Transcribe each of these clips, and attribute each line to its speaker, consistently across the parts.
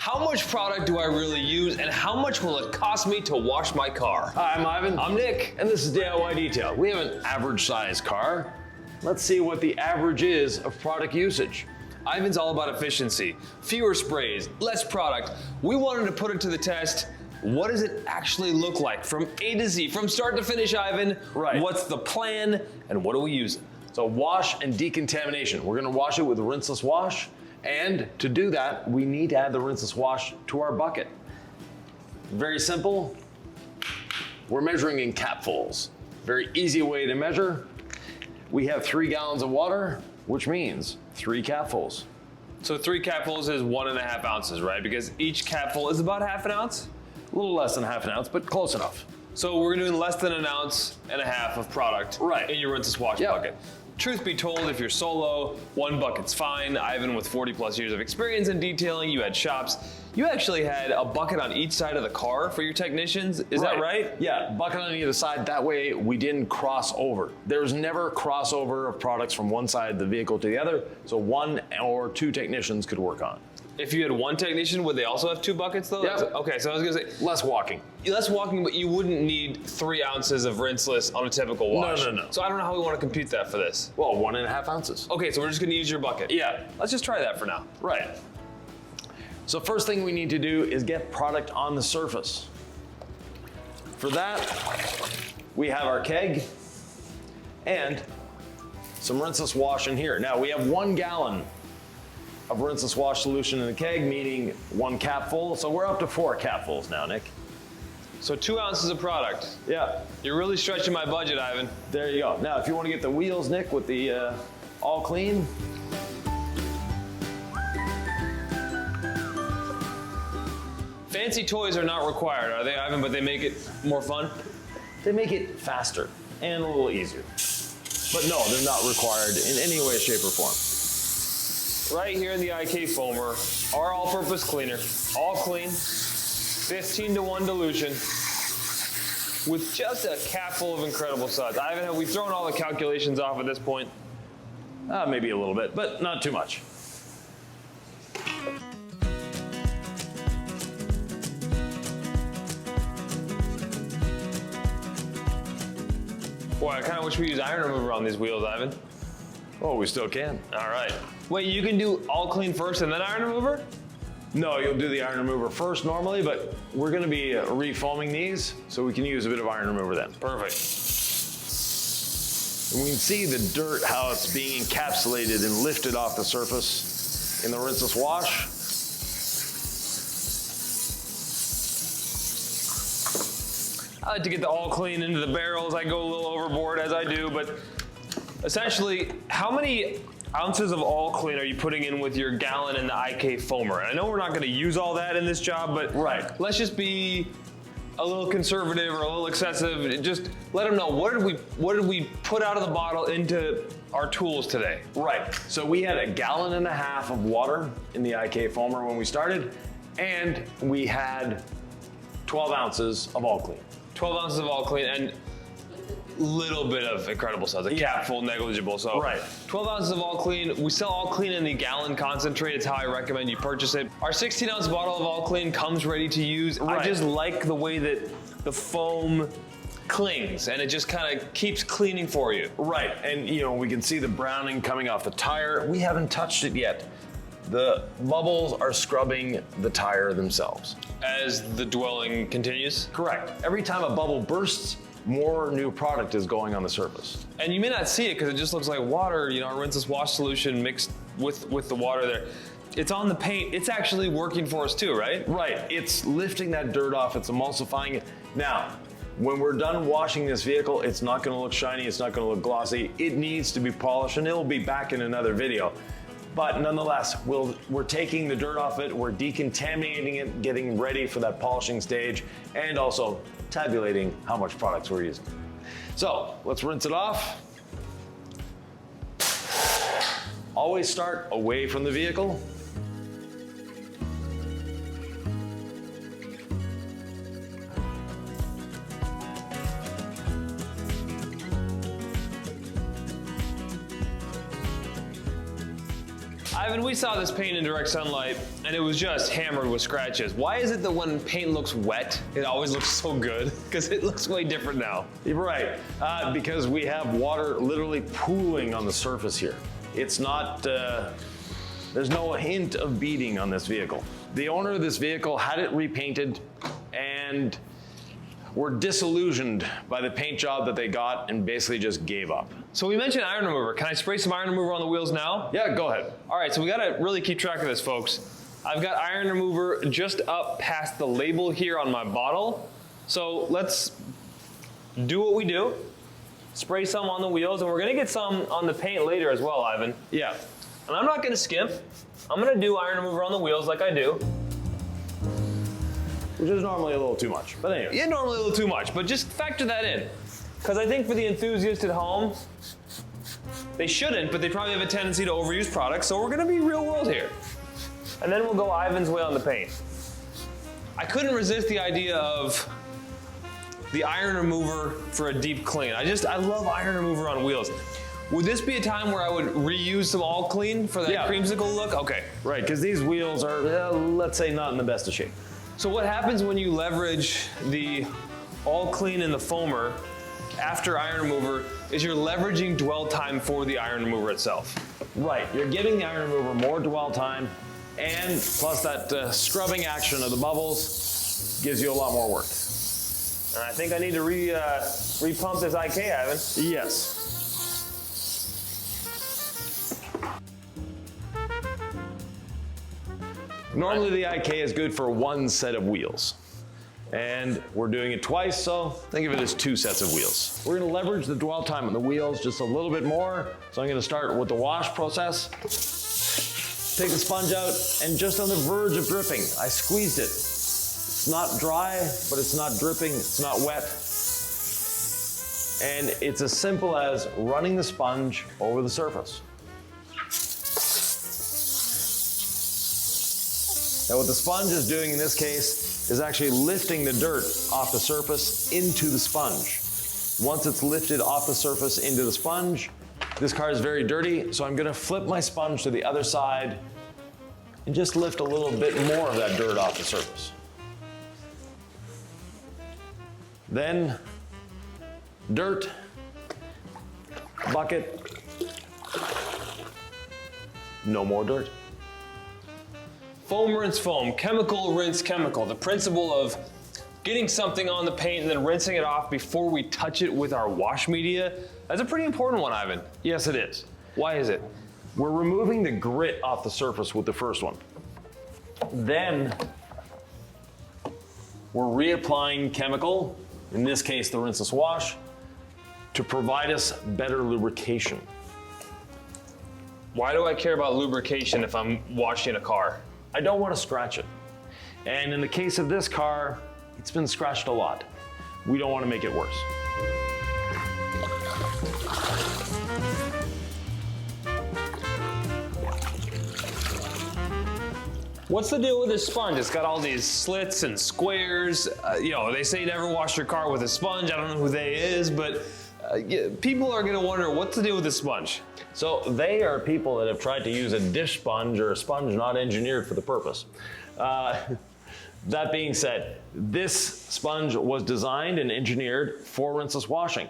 Speaker 1: How much product do I really use, and how much will it cost me to wash my car?
Speaker 2: Hi, I'm Ivan.
Speaker 1: I'm Nick.
Speaker 2: And this is DIY Detail. We have an average size car. Let's see what the average is of product usage.
Speaker 1: Ivan's all about efficiency. Fewer sprays, less product. We wanted to put it to the test. What does it actually look like from A to Z, from start to finish, Ivan?
Speaker 2: Right.
Speaker 1: What's the plan, and what are we using?
Speaker 2: So wash and decontamination. We're gonna wash it with a rinseless wash. And to do that, we need to add the rinseless wash to our bucket. Very simple. We're measuring in capfuls. Very easy way to measure. We have 3 gallons of water, which means 3 capfuls.
Speaker 1: So 3 capfuls is 1.5 ounces, right? Because each capful is about half an ounce?
Speaker 2: A little less than half an ounce, but close enough.
Speaker 1: So we're doing less than 1.5 ounces of product in your rinseless wash bucket. Truth be told, if you're solo, 1 bucket's fine. Ivan, with 40 plus years of experience in detailing, you had shops. You actually had a bucket on each side of the car for your technicians, is that right?
Speaker 2: Yeah, bucket on either side. That way we didn't cross over. There's never crossover of products from one side of the vehicle to the other, so 1 or 2 technicians could work on it.
Speaker 1: If you had 1 technician, would they also have 2 buckets though?
Speaker 2: Yeah.
Speaker 1: Okay, so I was gonna say.
Speaker 2: Less walking.
Speaker 1: Less walking, but you wouldn't need 3 ounces of rinseless on a typical wash.
Speaker 2: No.
Speaker 1: So I don't know how we want to compute that for this.
Speaker 2: Well, 1.5 ounces.
Speaker 1: Okay, so we're just gonna use your bucket.
Speaker 2: Yeah.
Speaker 1: Let's just try that for now.
Speaker 2: Right. So first thing we need to do is get product on the surface. For that, we have our keg and some rinseless wash in here. Now we have 1 gallon of rinseless wash solution in the keg, meaning 1 capful. So we're up to 4 capfuls now, Nick.
Speaker 1: So 2 ounces of product.
Speaker 2: Yeah.
Speaker 1: You're really stretching my budget, Ivan.
Speaker 2: There you go. Now, if you want to get the wheels, Nick, with the all clean.
Speaker 1: Fancy toys are not required, are they, Ivan? But they make it more fun?
Speaker 2: They make it faster and a little easier. But no, they're not required in any way, shape, or form.
Speaker 1: Right here in the IK foamer, our all-purpose cleaner, all clean, 15-to-1 dilution, with just a capful of incredible suds. Ivan, have we thrown all the calculations off at this point?
Speaker 2: Maybe a little bit, but not too much.
Speaker 1: Boy, I kind of wish we used iron remover on these wheels, Ivan.
Speaker 2: Oh, we still can.
Speaker 1: All right. Wait, you can do all clean first and then iron remover?
Speaker 2: No, you'll do the iron remover first normally, but we're gonna be refoaming these, so we can use a bit of iron remover then.
Speaker 1: Perfect.
Speaker 2: And we can see the dirt, how it's being encapsulated and lifted off the surface in the rinseless wash.
Speaker 1: I like to get the all clean into the barrels. I go a little overboard as I do, but essentially, how many ounces of all clean are you putting in with your gallon in the IK foamer? And I know we're not gonna use all that in this job, but let's just be a little conservative or a little excessive. Just let them know, what did we put out of the bottle into our tools today?
Speaker 2: Right, so we had 1.5 gallons of water in the IK foamer when we started, and we had 12 ounces of all clean.
Speaker 1: 12 ounces of all clean and little bit of incredible suds, a capful, negligible. So 12 ounces of all clean. We sell all clean in the gallon concentrate. It's how I recommend you purchase it. Our 16-ounce bottle of all clean comes ready to use. I just like the way that the foam clings and it just kind of keeps cleaning for you.
Speaker 2: Right, and you know, we can see the browning coming off the tire. We haven't touched it yet. The bubbles are scrubbing the tire themselves.
Speaker 1: As the dwelling continues?
Speaker 2: Correct. Every time a bubble bursts, more new product is going on the surface.
Speaker 1: And you may not see it because it just looks like water, you know, our rinseless wash solution mixed with the water there. It's on the paint. It's actually working for us too, right?
Speaker 2: Right. It's lifting that dirt off. It's emulsifying it. Now, when we're done washing this vehicle, it's not going to look shiny. It's not going to look glossy. It needs to be polished, and it'll be back in another video. But nonetheless, we're taking the dirt off it, we're decontaminating it, getting ready for that polishing stage, and also tabulating how much products we're using. So let's rinse it off. Always start away from the vehicle.
Speaker 1: Ivan, we saw this paint in direct sunlight and it was just hammered with scratches. Why is it that when paint looks wet, it always looks so good? Because it looks way different now.
Speaker 2: You're right, because we have water literally pooling on the surface here. It's not, there's no hint of beading on this vehicle. The owner of this vehicle had it repainted and were disillusioned by the paint job that they got and basically just gave up.
Speaker 1: So we mentioned iron remover. Can I spray some iron remover on the wheels now?
Speaker 2: Yeah, go ahead.
Speaker 1: All right, so we gotta really keep track of this, folks. I've got iron remover just up past the label here on my bottle. So let's do what we do. Spray some on the wheels, and we're gonna get some on the paint later as well, Ivan.
Speaker 2: Yeah.
Speaker 1: And I'm not gonna skimp. I'm gonna do iron remover on the wheels like I do.
Speaker 2: Which is normally a little too much, but anyway.
Speaker 1: Yeah, normally a little too much, but just factor that in. Because I think for the enthusiast at home, they shouldn't, but they probably have a tendency to overuse products, so we're gonna be real world here. And then we'll go Ivan's way on the paint. I couldn't resist the idea of the iron remover for a deep clean. I love iron remover on wheels. Would this be a time where I would reuse some all clean for that creamsicle look? Okay.
Speaker 2: Right, because these wheels are, let's say, not in the best of shape.
Speaker 1: So what happens when you leverage the all clean and the foamer after iron remover is you're leveraging dwell time for the iron remover itself.
Speaker 2: Right, you're giving the iron remover more dwell time, and plus that scrubbing action of the bubbles gives you a lot more work.
Speaker 1: And I think I need to repump this IK, Ivan.
Speaker 2: Yes. Normally the IK is good for one set of wheels. And we're doing it twice, so think of it as 2 sets of wheels. We're gonna leverage the dwell time on the wheels just a little bit more. So I'm gonna start with the wash process. Take the sponge out, and just on the verge of dripping, I squeezed it. It's not dry, but it's not dripping, it's not wet. And it's as simple as running the sponge over the surface. Now what the sponge is doing in this case is actually lifting the dirt off the surface into the sponge. Once it's lifted off the surface into the sponge, this car is very dirty, so I'm gonna flip my sponge to the other side and just lift a little bit more of that dirt off the surface. Then, dirt, bucket, no more dirt.
Speaker 1: Foam, rinse, foam, chemical, rinse, chemical. The principle of getting something on the paint and then rinsing it off before we touch it with our wash media, that's a pretty important one, Ivan.
Speaker 2: Yes, it is.
Speaker 1: Why is it?
Speaker 2: We're removing the grit off the surface with the first one. Then, we're reapplying chemical, in this case the rinseless wash, to provide us better lubrication.
Speaker 1: Why do I care about lubrication if I'm washing a car?
Speaker 2: I don't want to scratch it. And in the case of this car, it's been scratched a lot. We don't want to make it worse.
Speaker 1: What's the deal with this sponge? It's got all these slits and squares. They say never wash your car with a sponge. I don't know who they is, but people are gonna wonder, what's the deal with this sponge?
Speaker 2: So they are people that have tried to use a dish sponge or a sponge not engineered for the purpose. That being said, this sponge was designed and engineered for rinseless washing,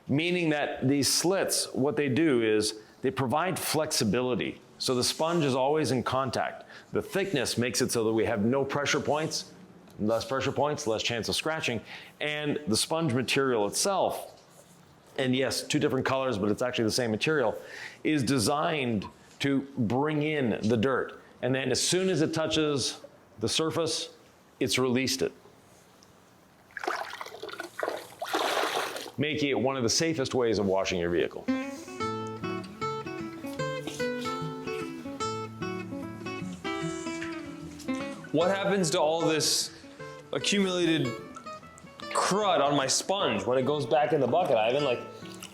Speaker 2: meaning that these slits, what they do is they provide flexibility. So the sponge is always in contact. The thickness makes it so that we have no pressure points, less chance of scratching, and the sponge material itself, and yes, 2 different colors, but it's actually the same material, is designed to bring in the dirt. And then as soon as it touches the surface, it's released it, making it one of the safest ways of washing your vehicle.
Speaker 1: What happens to all this accumulated crud on my sponge when it goes back in the bucket, Ivan? Like,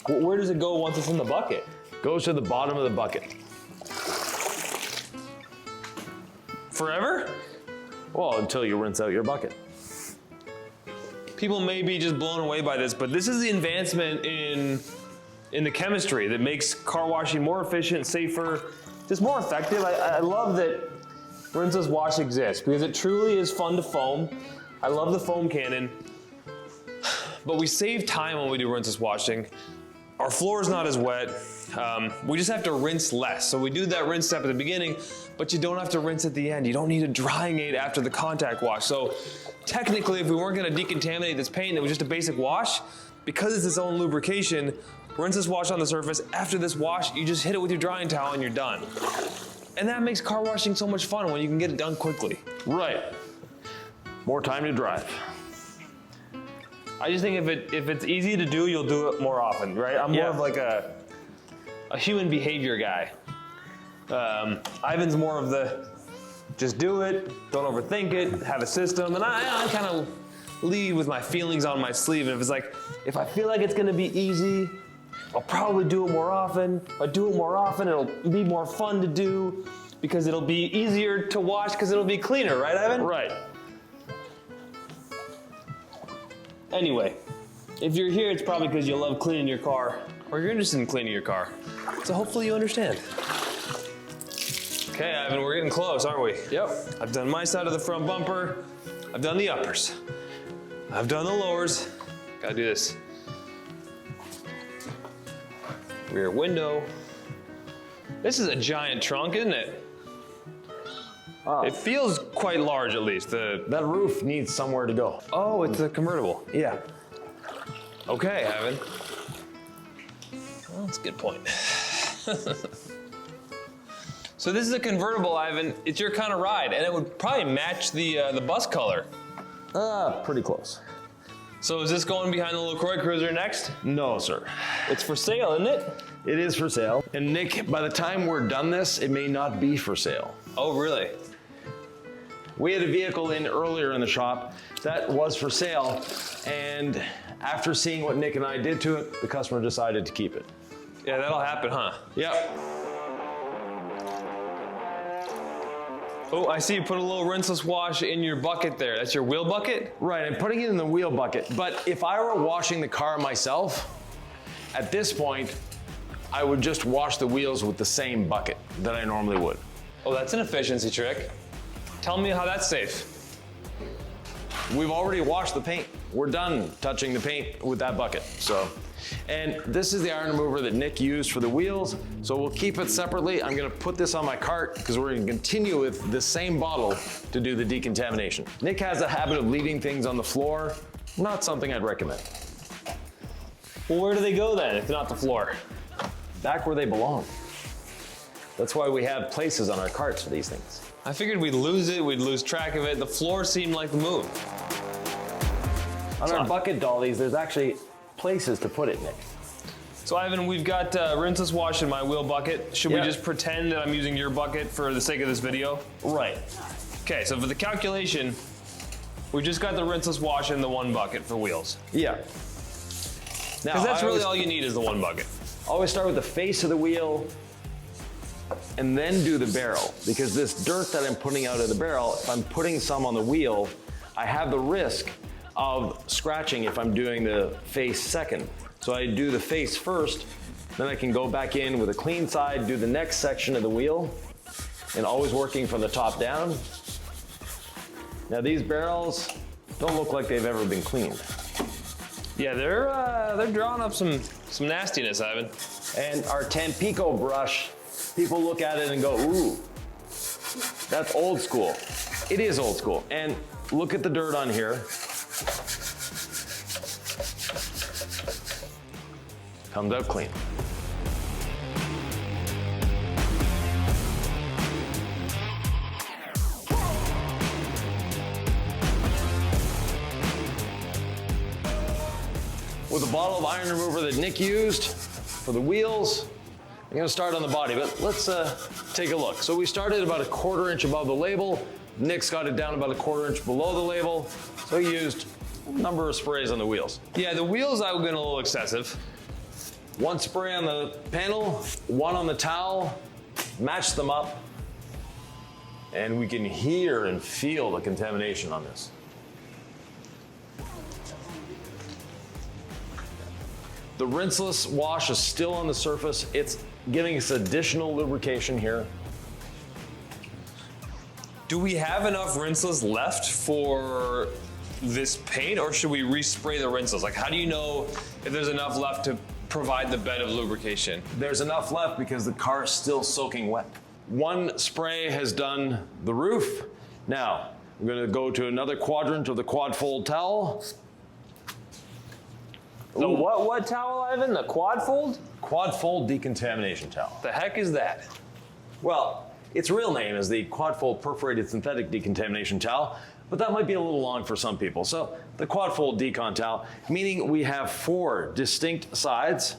Speaker 1: where does it go once it's in the bucket?
Speaker 2: Goes to the bottom of the bucket.
Speaker 1: Forever?
Speaker 2: Well, until you rinse out your bucket.
Speaker 1: People may be just blown away by this, but this is the advancement in the chemistry that makes car washing more efficient, safer, just more effective. I love that rinseless wash exists because it truly is fun to foam. I love the foam cannon, but we save time when we do rinseless washing. Our floor is not as wet. We just have to rinse less. So we do that rinse step at the beginning, but you don't have to rinse at the end. You don't need a drying aid after the contact wash. So technically, if we weren't gonna decontaminate this paint, it was just a basic wash, because it's its own lubrication, rinseless wash on the surface. After this wash, you just hit it with your drying towel and you're done. And that makes car washing so much fun when you can get it done quickly.
Speaker 2: Right. More time to drive.
Speaker 1: I just think if it's easy to do, you'll do it more often, right? I'm more of like a human behavior guy. Ivan's more of the just do it, don't overthink it, have a system, and I kind of lead with my feelings on my sleeve. And if it's like, if I feel like it's gonna be easy, I'll probably do it more often. If I do it more often, it'll be more fun to do because it'll be easier to wash because it'll be cleaner, right, Ivan?
Speaker 2: Right.
Speaker 1: Anyway, if you're here, it's probably because you love cleaning your car or you're interested in cleaning your car. So hopefully you understand. Okay, Ivan, we're getting close, aren't we?
Speaker 2: Yep.
Speaker 1: I've done my side of the front bumper. I've done the uppers. I've done the lowers. Gotta do this. Rear window. This is a giant trunk, isn't it? It feels quite large, at least.
Speaker 2: That roof needs somewhere to go.
Speaker 1: Oh, it's a convertible.
Speaker 2: Yeah.
Speaker 1: Okay, Ivan. Well, that's a good point. So this is a convertible, Ivan. It's your kind of ride, and it would probably match the bus color.
Speaker 2: Pretty close.
Speaker 1: So is this going behind the LaCroix Cruiser next?
Speaker 2: No, sir.
Speaker 1: It's for sale, isn't it?
Speaker 2: It is for sale. And Nick, by the time we're done this, it may not be for sale.
Speaker 1: Oh, really?
Speaker 2: We had a vehicle in earlier in the shop that was for sale, and after seeing what Nick and I did to it, the customer decided to keep it.
Speaker 1: Yeah, that'll happen, huh?
Speaker 2: Yep.
Speaker 1: Oh, I see you put a little rinseless wash in your bucket there. That's your wheel bucket?
Speaker 2: Right, I'm putting it in the wheel bucket, but if I were washing the car myself, at this point, I would just wash the wheels with the same bucket that I normally would.
Speaker 1: Oh, that's an efficiency trick. Tell me how that's safe.
Speaker 2: We've already washed the paint. We're done touching the paint with that bucket, so. And this is the iron remover that Nick used for the wheels, so we'll keep it separately. I'm gonna put this on my cart because we're gonna continue with the same bottle to do the decontamination. Nick has a habit of leaving things on the floor. Not something I'd recommend.
Speaker 1: Well, where do they go then, if not the floor?
Speaker 2: Back where they belong. That's why we have places on our carts for these things.
Speaker 1: I figured we'd lose it, we'd lose track of it. The floor seemed like the move.
Speaker 2: On our bucket dollies, there's actually places to put it, Nick.
Speaker 1: So Ivan, we've got rinseless wash in my wheel bucket. Should we just pretend that I'm using your bucket for the sake of this video?
Speaker 2: Right.
Speaker 1: Okay, so for the calculation, we just got the rinseless wash in the one bucket for wheels.
Speaker 2: Yeah. Now,
Speaker 1: Because that's really all you need is the one bucket.
Speaker 2: Always start with the face of the wheel and then do the barrel, because this dirt that I'm putting out of the barrel, if I'm putting some on the wheel, I have the risk of scratching if I'm doing the face second. So I do the face first, then I can go back in with a clean side, do the next section of the wheel, and always working from the top down. Now these barrels don't look like they've ever been cleaned.
Speaker 1: Yeah, they're drawing up some nastiness, Ivan.
Speaker 2: And our Tampico brush, people look at it and go, ooh, that's old school. It is old school. And look at the dirt on here. Comes out clean. With a bottle of iron remover that Nick used for the wheels, I'm gonna start on the body, but let's take a look. So we started about a 1/4 inch above the label. Nick's got it down about a 1/4 inch below the label. So he used a number of sprays on the wheels.
Speaker 1: Yeah, the wheels I would get a little excessive.
Speaker 2: One spray on the panel, one on the towel, match them up, and we can hear and feel the contamination on this. The rinseless wash is still on the surface. It's giving us additional lubrication here.
Speaker 1: Do we have enough rinseless left for this paint, or should we respray the rinseless? Like, how do you know if there's enough left to provide the bed of lubrication?
Speaker 2: There's enough left because the car is still soaking wet. One spray has done the roof. Now, I'm gonna go to another quadrant of the quad fold towel.
Speaker 1: The what towel, Ivan? The quad fold?
Speaker 2: Quad fold decontamination towel.
Speaker 1: The heck is that?
Speaker 2: Well, its real name is the quad fold perforated synthetic decontamination towel, but that might be a little long for some people. So the quad fold decon towel, meaning we have 4 distinct sides.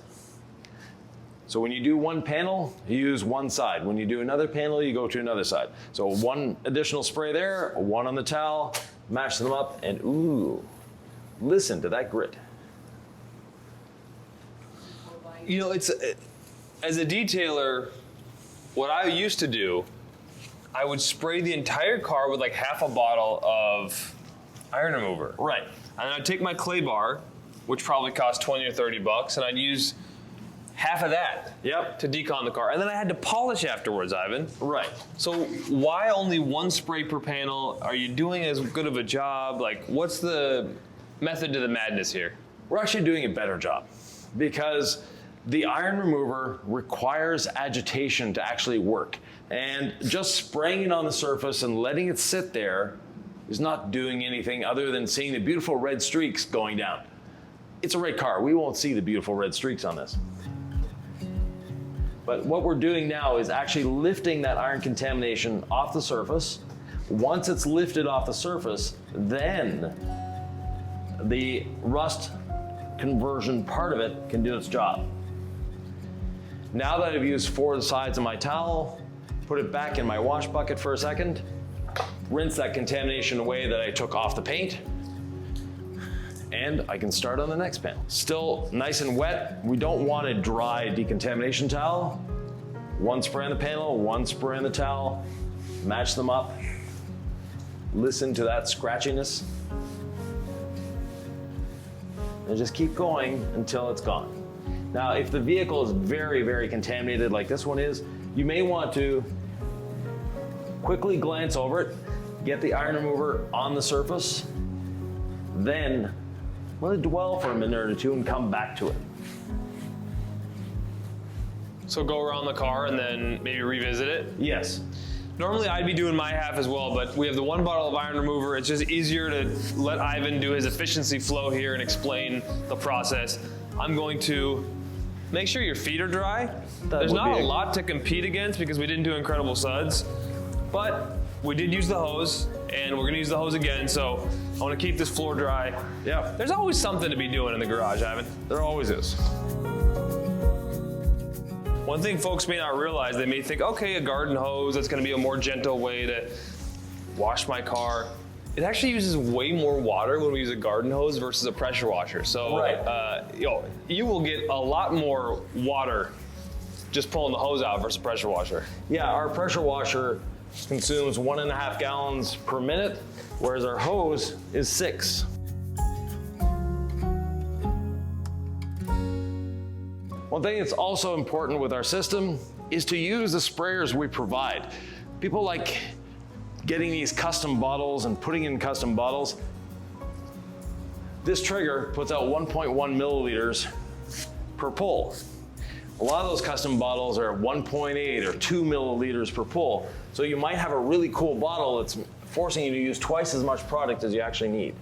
Speaker 2: So when you do one panel, you use one side. When you do another panel, you go to another side. So one additional spray there, one on the towel, mash them up, and ooh, listen to that grit.
Speaker 1: You know, it's as a detailer, what I used to do, I would spray the entire car with like half a bottle of iron remover.
Speaker 2: Right.
Speaker 1: And I'd take my clay bar, which probably cost 20 or 30 bucks, and I'd use half of that to decon the car. And then I had to polish afterwards, Ivan.
Speaker 2: Right.
Speaker 1: So why only one spray per panel? Are you doing as good of a job? Like, what's the method to the madness here?
Speaker 2: We're actually doing a better job because the iron remover requires agitation to actually work. And just spraying it on the surface and letting it sit there is not doing anything other than seeing the beautiful red streaks going down. It's a red car. We won't see the beautiful red streaks on this. But what we're doing now is actually lifting that iron contamination off the surface. Once it's lifted off the surface, then the rust conversion part of it can do its job. Now that I've used 4 of the sides of my towel, put it back in my wash bucket for a second, rinse that contamination away that I took off the paint, and I can start on the next panel. Still nice and wet. We don't want a dry decontamination towel. One spray on the panel, one spray on the towel, match them up. Listen to that scratchiness. And just keep going until it's gone. Now, if the vehicle is very, very contaminated like this one is, you may want to quickly glance over it, get the iron remover on the surface, then let it dwell for a minute or two and come back to it.
Speaker 1: So go around the car and then maybe revisit it?
Speaker 2: Yes.
Speaker 1: Normally I'd be doing my half as well, but we have the 1 bottle of iron remover. It's just easier to let Ivan do his efficiency flow here and explain the process. I'm going to make sure your feet are dry. There's not a lot to compete against because we didn't do incredible suds, but we did use the hose and we're gonna use the hose again, so I wanna keep this floor dry.
Speaker 2: Yeah.
Speaker 1: There's always something to be doing in the garage, Ivan.
Speaker 2: There always is.
Speaker 1: One thing folks may not realize, they may think, okay, a garden hose, that's gonna be a more gentle way to wash my car. It actually uses way more water when we use a garden hose versus a pressure washer. So you will get a lot more water just pulling the hose out versus a pressure washer.
Speaker 2: Yeah, our pressure washer consumes 1.5 gallons per minute, whereas our hose is 6. One thing that's also important with our system is to use the sprayers we provide. People like getting these custom bottles and putting in custom bottles. This trigger puts out 1.1 milliliters per pull. A lot of those custom bottles are 1.8 or 2 milliliters per pull. So you might have a really cool bottle that's forcing you to use twice as much product as you actually need.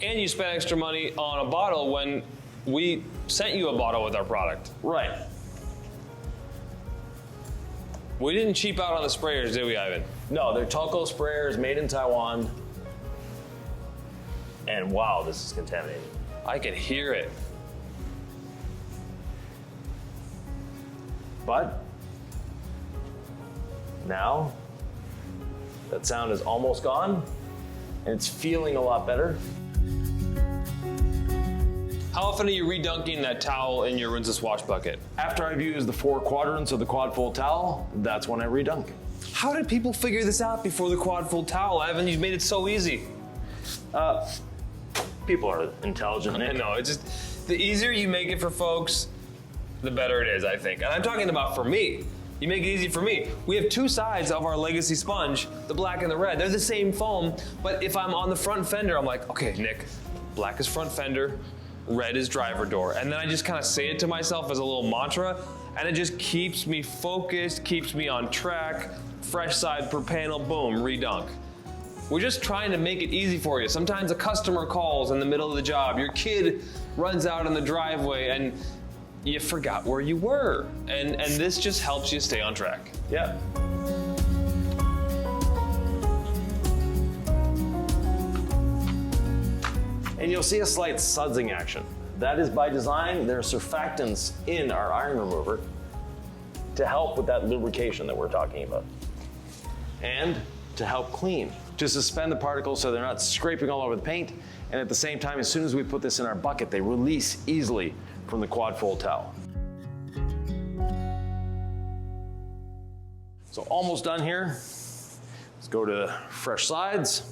Speaker 1: And you spend extra money on a bottle when we sent you a bottle with our product.
Speaker 2: Right.
Speaker 1: We didn't cheap out on the sprayers, did we, Ivan?
Speaker 2: No, they're Talco sprayers made in Taiwan. And wow, this is contaminated.
Speaker 1: I can hear it.
Speaker 2: But now that sound is almost gone and it's feeling a lot better.
Speaker 1: How often are you redunking that towel in your rinseless wash bucket?
Speaker 2: After I've used the 4 quadrants of the quad fold towel, that's when I redunk.
Speaker 1: How did people figure this out before the quad fold towel, Ivan? You've made it so easy.
Speaker 2: People are intelligent.
Speaker 1: I know, it's just, the easier you make it for folks, the better it is, I think. And I'm talking about for me. You make it easy for me. We have two sides of our legacy sponge, the black and the red. They're the same foam, but if I'm on the front fender, I'm like, okay, Nick, black is front fender, red is driver door. And then I just kind of say it to myself as a little mantra, and it just keeps me focused, keeps me on track. Fresh side per panel, boom, redunk. We're just trying to make it easy for you. Sometimes a customer calls in the middle of the job, your kid runs out in the driveway and you forgot where you were. And this just helps you stay on track.
Speaker 2: Yeah. And you'll see a slight sudsing action. That is by design. There are surfactants in our iron remover to help with that lubrication that we're talking about. And to help clean, to suspend the particles so they're not scraping all over the paint. And at the same time, as soon as we put this in our bucket, they release easily from the quad fold towel. So almost done here. Let's go to fresh sides.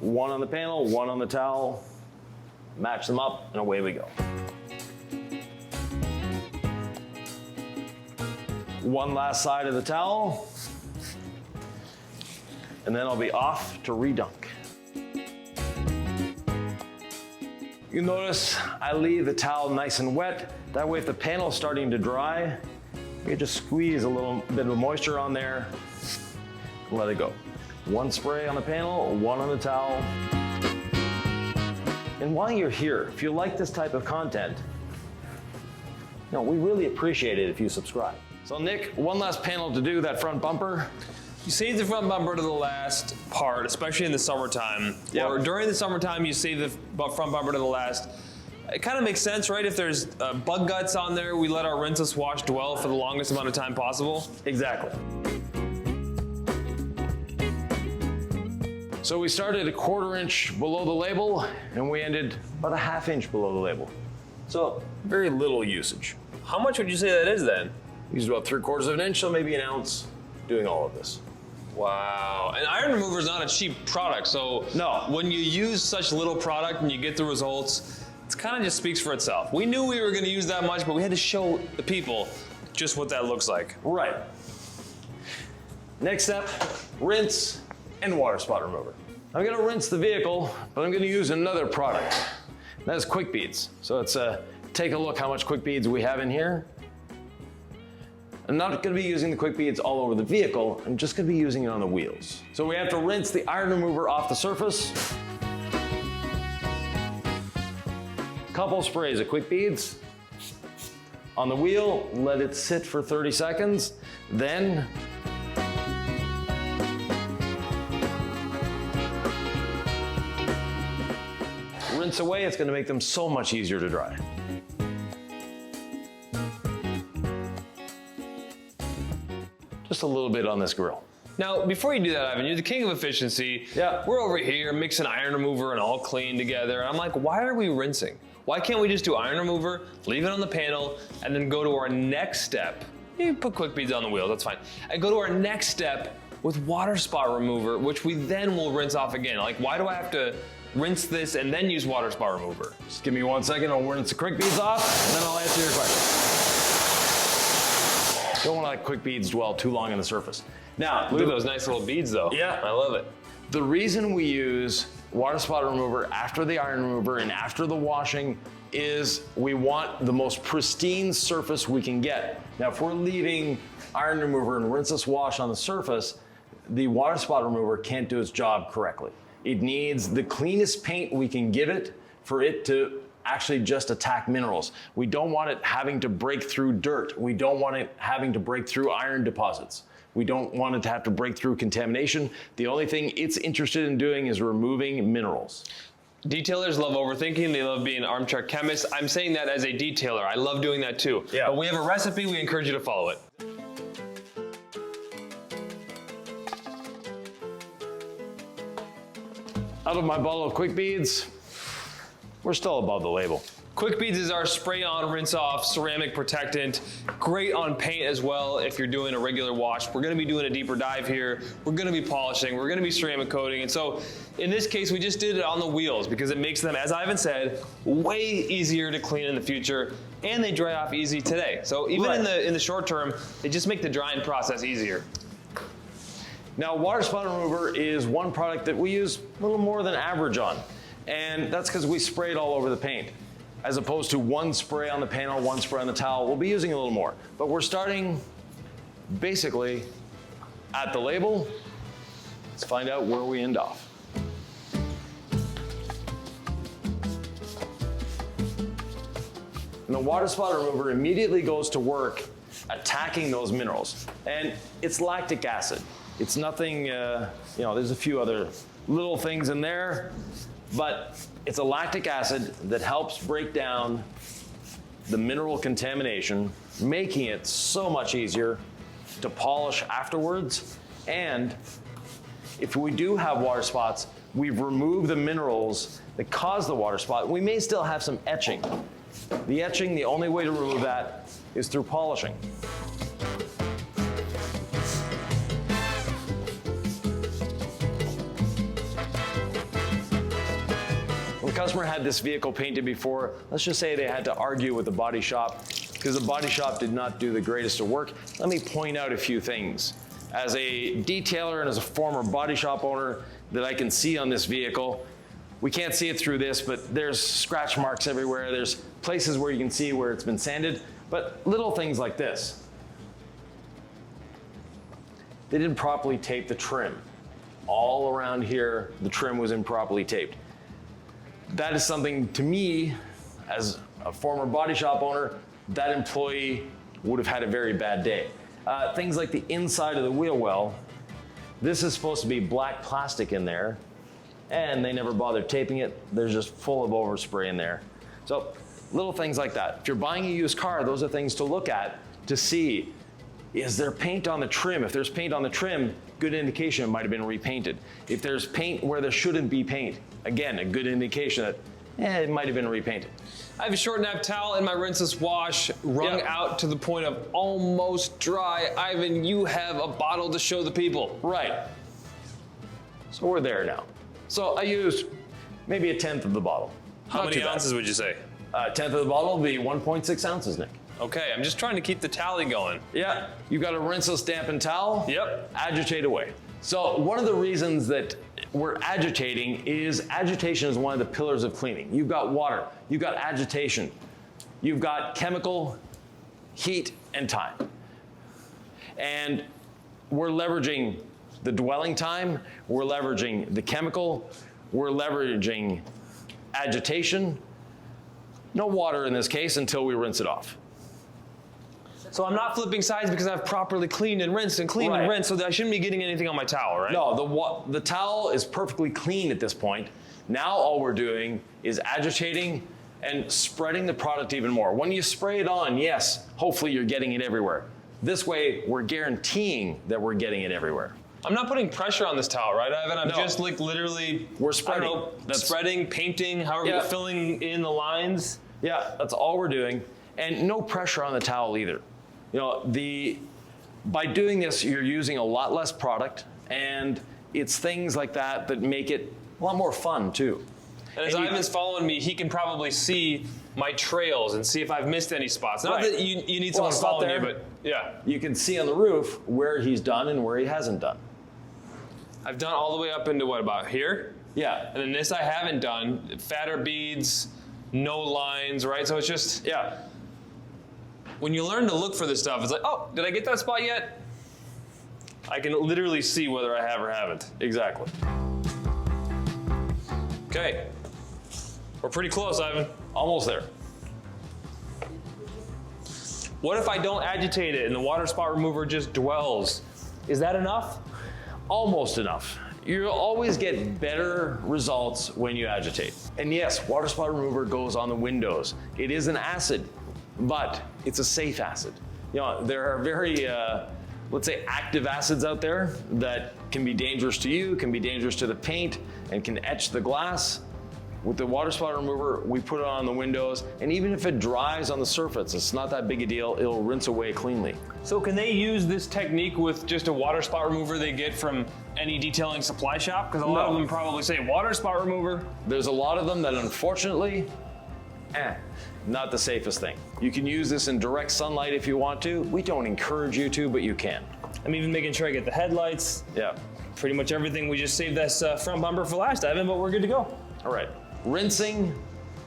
Speaker 2: One on the panel, one on the towel. Match them up, and away we go. One last side of the towel, and then I'll be off to redunk. You notice I leave the towel nice and wet. That way if the panel is starting to dry, you just squeeze a little bit of moisture on there and let it go. One spray on the panel, one on the towel. And while you're here, if you like this type of content, we really appreciate it if you subscribe. So Nick, one last panel to do, that front bumper.
Speaker 1: You save the front bumper to the last part, especially in the summertime.
Speaker 2: Yep.
Speaker 1: Or during the summertime, you save the front bumper to the last. It kind of makes sense, right? If there's bug guts on there, we let our rinseless wash dwell for the longest amount of time possible.
Speaker 2: Exactly. So we started a 1/4 inch below the label, and we ended about a 1/2 inch below the label. So very little usage.
Speaker 1: How much would you say that is then?
Speaker 2: Used about 3/4 of an inch, so maybe an ounce doing all of this.
Speaker 1: Wow. And iron remover is not a cheap product, so
Speaker 2: no.
Speaker 1: When you use such little product and you get the results, it kind of just speaks for itself. We knew we were going to use that much, but we had to show the people just what that looks like.
Speaker 2: Right. Next step, rinse and water spot remover. I'm going to rinse the vehicle, but I'm going to use another product. That is Quick Beads. So let's take a look how much Quick Beads we have in here. I'm not going to be using the Quick Beads all over the vehicle. I'm just going to be using it on the wheels. So we have to rinse the iron remover off the surface. Couple sprays of Quick Beads. On the wheel, let it sit for 30 seconds. Then rinse away. It's going to make them so much easier to dry. Just a little bit on this grill.
Speaker 1: Now, before you do that, Ivan, you're the king of efficiency.
Speaker 2: Yeah.
Speaker 1: We're over here mixing iron remover and all clean together. And I'm like, why are we rinsing? Why can't we just do iron remover, leave it on the panel, and then go to our next step? You put Quick Beads on the wheel, that's fine. And go to our next step with water spot remover, which we then will rinse off again. Like, why do I have to rinse this and then use water spot remover?
Speaker 2: Just give me 1 second, I'll rinse the Quick Beads off, and then I'll answer your question. Don't want to let Quick Beads dwell too long on the surface. Now,
Speaker 1: Look at those nice little beads though.
Speaker 2: Yeah.
Speaker 1: I love it.
Speaker 2: The reason we use water spot remover after the iron remover and after the washing is we want the most pristine surface we can get. Now, if we're leaving iron remover and rinseless wash on the surface, the water spot remover can't do its job correctly. It needs the cleanest paint we can give it for it to actually just attack minerals. We don't want it having to break through dirt. We don't want it having to break through iron deposits. We don't want it to have to break through contamination. The only thing it's interested in doing is removing minerals.
Speaker 1: Detailers love overthinking. They love being armchair chemists. I'm saying that as a detailer. I love doing that too.
Speaker 2: Yeah.
Speaker 1: But we have a recipe. We encourage you to follow it.
Speaker 2: Out of my bottle of Quick Beads, we're still above the label.
Speaker 1: Quick Beads is our spray on, rinse off ceramic protectant. Great on paint as well if you're doing a regular wash. We're gonna be doing a deeper dive here. We're gonna be polishing, we're gonna be ceramic coating. And so in this case, we just did it on the wheels because it makes them, as Ivan said, way easier to clean in the future, and they dry off easy today. So even in the short term, they just make the drying process easier.
Speaker 2: Now, water spot remover is one product that we use a little more than average on. And that's because we spray it all over the paint. As opposed to one spray on the panel, one spray on the towel, we'll be using a little more. But we're starting basically at the label. Let's find out where we end off. And the water spot remover immediately goes to work attacking those minerals. And it's lactic acid. It's nothing, there's a few other little things in there, but it's a lactic acid that helps break down the mineral contamination, making it so much easier to polish afterwards. And if we do have water spots, we've removed the minerals that cause the water spot. We may still have some etching. The etching, the only way to remove that is through polishing. The customer had this vehicle painted before. Let's just say they had to argue with the body shop because the body shop did not do the greatest of work. Let me point out a few things. As a detailer and as a former body shop owner that I can see on this vehicle, we can't see it through this, but there's scratch marks everywhere. There's places where you can see where it's been sanded, but little things like this. They didn't properly tape the trim. All around here, the trim was improperly taped. That is something, to me, as a former body shop owner, that employee would have had a very bad day. Things like the inside of the wheel well, this is supposed to be black plastic in there, and they never bothered taping it. There's just full of overspray in there. So little things like that. If you're buying a used car, those are things to look at to see, is there paint on the trim? If there's paint on the trim, good indication it might have been repainted. If there's paint where there shouldn't be paint, again, a good indication that it might have been repainted.
Speaker 1: I have a short nap towel in my rinseless wash, wrung out to the point of almost dry. Ivan, you have a bottle to show the people.
Speaker 2: Right. So we're there now. So I used maybe a tenth of the bottle.
Speaker 1: How many ounces would you say?
Speaker 2: A tenth of the bottle would be 1.6 ounces, Nick.
Speaker 1: Okay, I'm just trying to keep the tally going.
Speaker 2: Yeah, you've got a rinseless dampened towel.
Speaker 1: Yep.
Speaker 2: Agitate away. So one of the reasons that we're agitating is agitation is one of the pillars of cleaning. You've got water, you've got agitation, you've got chemical, heat, and time. And we're leveraging the dwelling time, we're leveraging the chemical, we're leveraging agitation. No water in this case until we rinse it off.
Speaker 1: So I'm not flipping sides because I've properly cleaned and rinsed and cleaned and rinsed, so I shouldn't be getting anything on my towel, right?
Speaker 2: No, the towel is perfectly clean at this point. Now all we're doing is agitating and spreading the product even more. When you spray it on, yes, hopefully you're getting it everywhere. This way, we're guaranteeing that we're getting it everywhere.
Speaker 1: I'm not putting pressure on this towel, right, Ivan? I'm just like literally,
Speaker 2: we're spreading.
Speaker 1: I don't know, spreading, painting, however, filling in the lines.
Speaker 2: Yeah, that's all we're doing. And no pressure on the towel either. You know, by doing this, you're using a lot less product, and it's things like that that make it a lot more fun too.
Speaker 1: And as Ivan's following me, he can probably see my trails and see if I've missed any spots. Not that you need someone following you, but yeah.
Speaker 2: You can see on the roof where he's done and where he hasn't done.
Speaker 1: I've done all the way up into what, about here?
Speaker 2: Yeah.
Speaker 1: And then this I haven't done. Fatter beads, no lines, right? So it's just, when you learn to look for this stuff, it's like, oh, did I get that spot yet? I can literally see whether I have or haven't.
Speaker 2: Exactly.
Speaker 1: Okay. We're pretty close, Ivan.
Speaker 2: Almost there.
Speaker 1: What if I don't agitate it and the water spot remover just dwells? Is that enough?
Speaker 2: Almost enough. You'll always get better results when you agitate. And yes, water spot remover goes on the windows. It is an acid, but it's a safe acid. You know, there are very, let's say, active acids out there that can be dangerous to you, can be dangerous to the paint, and can etch the glass. With the water spot remover, we put it on the windows, and even if it dries on the surface, it's not that big a deal, it'll rinse away cleanly.
Speaker 1: So can they use this technique with just a water spot remover they get from any detailing supply shop? Because a lot of them probably say water spot remover.
Speaker 2: There's a lot of them that unfortunately, not the safest thing. You can use this in direct sunlight if you want to. We don't encourage you to, but you can.
Speaker 1: I'm even making sure I get the headlights.
Speaker 2: Yeah.
Speaker 1: Pretty much everything. We just saved this front bumper for last, Ivan, but we're good to go.
Speaker 2: All right, rinsing.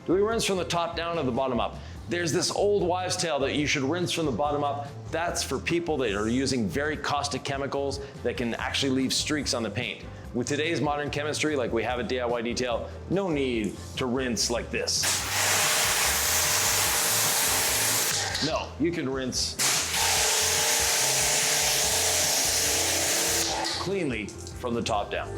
Speaker 2: Do we rinse from the top down or the bottom up? There's this old wives' tale that you should rinse from the bottom up. That's for people that are using very caustic chemicals that can actually leave streaks on the paint. With today's modern chemistry, like we have at DIY Detail, no need to rinse like this. No, you can rinse cleanly from the top down.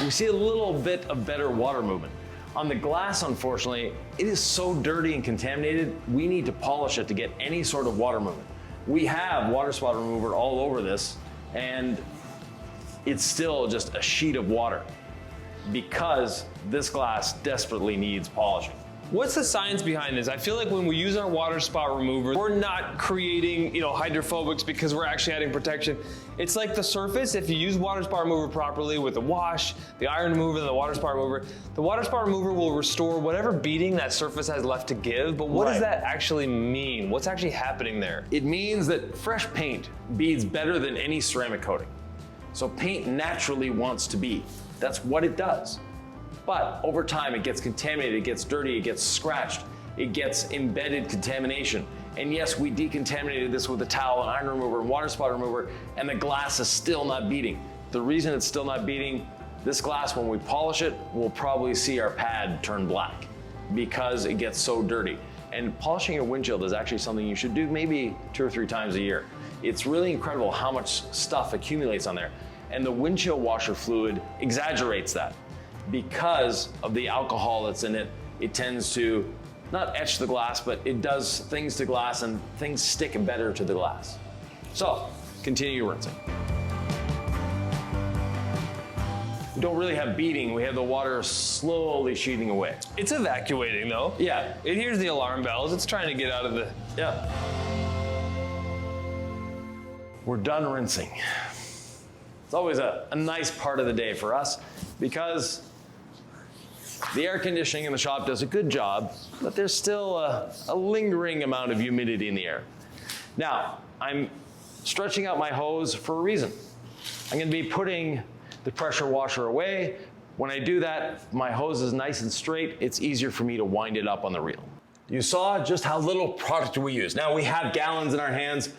Speaker 2: We see a little bit of better water movement. On the glass, unfortunately, it is so dirty and contaminated, we need to polish it to get any sort of water movement. We have water spot remover all over this, and it's still just a sheet of water because this glass desperately needs polishing.
Speaker 1: What's the science behind this? I feel like when we use our water spot remover, we're not creating, hydrophobics because we're actually adding protection. It's like the surface. If you use water spot remover properly with the wash, the iron remover, and the water spot remover will restore whatever beating that surface has left to give. But what does that actually mean? What's actually happening there?
Speaker 2: It means that fresh paint beads better than any ceramic coating. So paint naturally wants to bead. That's what it does. But over time, it gets contaminated, it gets dirty, it gets scratched, it gets embedded contamination. And yes, we decontaminated this with a towel and iron remover and water spot remover, and the glass is still not beading. The reason it's still not beading, this glass, when we polish it, we'll probably see our pad turn black because it gets so dirty. And polishing your windshield is actually something you should do maybe 2 or 3 times a year. It's really incredible how much stuff accumulates on there. And the windshield washer fluid exaggerates that. Because of the alcohol that's in it, it tends to not etch the glass, but it does things to glass and things stick better to the glass. So, continue rinsing. We don't really have beading, we have the water slowly sheeting away.
Speaker 1: It's evacuating though.
Speaker 2: Yeah.
Speaker 1: It hears the alarm bells, it's trying to get out of the...
Speaker 2: Yeah. We're done rinsing. It's always a nice part of the day for us because the air conditioning in the shop does a good job, but there's still a lingering amount of humidity in the air. Now, I'm stretching out my hose for a reason. I'm going to be putting the pressure washer away. When I do that, my hose is nice and straight. It's easier for me to wind it up on the reel. You saw just how little product we use. Now, we have gallons in our hands.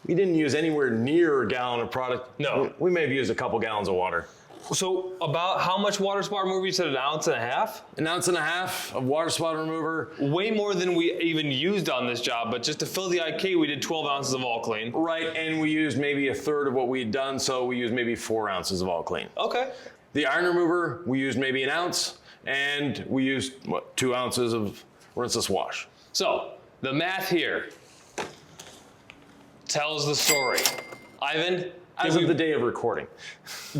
Speaker 2: We didn't use anywhere near a gallon of product.
Speaker 1: No.
Speaker 2: We may have used a couple gallons of water.
Speaker 1: So about how much water spot remover? You said 1.5 ounces?
Speaker 2: 1.5 ounces of water spot remover.
Speaker 1: Way more than we even used on this job, but just to fill the IK, we did 12 ounces of all clean.
Speaker 2: Right, and we used maybe 1/3 of what we had done, so we used maybe 4 ounces of all clean.
Speaker 1: Okay.
Speaker 2: The iron remover, we used maybe 1 ounce, and we used, 2 ounces of rinseless wash.
Speaker 1: So, the math here tells the story. Ivan?
Speaker 2: As of the day of recording.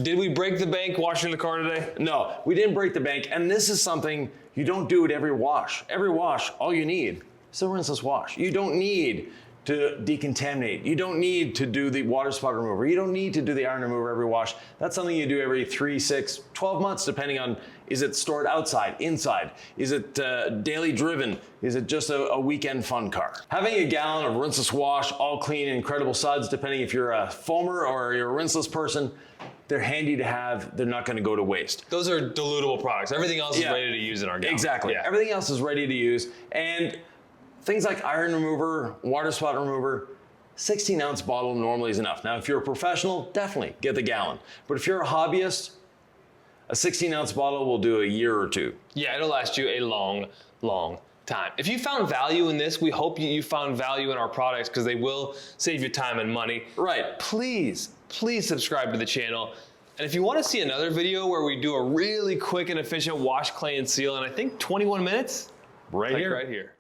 Speaker 1: Did we break the bank washing the car today?
Speaker 2: No, we didn't break the bank, and this is something you don't do at every wash. Every wash, all you need is a rinseless wash. You don't need to decontaminate. You don't need to do the water spot remover. You don't need to do the iron remover every wash. That's something you do every 3, 6, 12 months, depending on, is it stored outside, inside? Is it daily driven? Is it just a weekend fun car? Having a gallon of rinseless wash, all clean, incredible suds, depending if you're a foamer or you're a rinseless person, they're handy to have. They're not going to go to waste.
Speaker 1: Those are dilutable products. Everything else is ready to use in our gallon.
Speaker 2: Exactly. Yeah. Everything else is ready to use. And things like iron remover, water spot remover, 16-ounce bottle normally is enough. Now, if you're a professional, definitely get the gallon. But if you're a hobbyist, a 16-ounce bottle will do a year or 2.
Speaker 1: Yeah, it'll last you a long, long time. If you found value in this, we hope you found value in our products because they will save you time and money.
Speaker 2: Right.
Speaker 1: Please subscribe to the channel. And if you want to see another video where we do a really quick and efficient wash, clay, and seal in, I think 21 minutes,
Speaker 2: right here.
Speaker 1: Right here.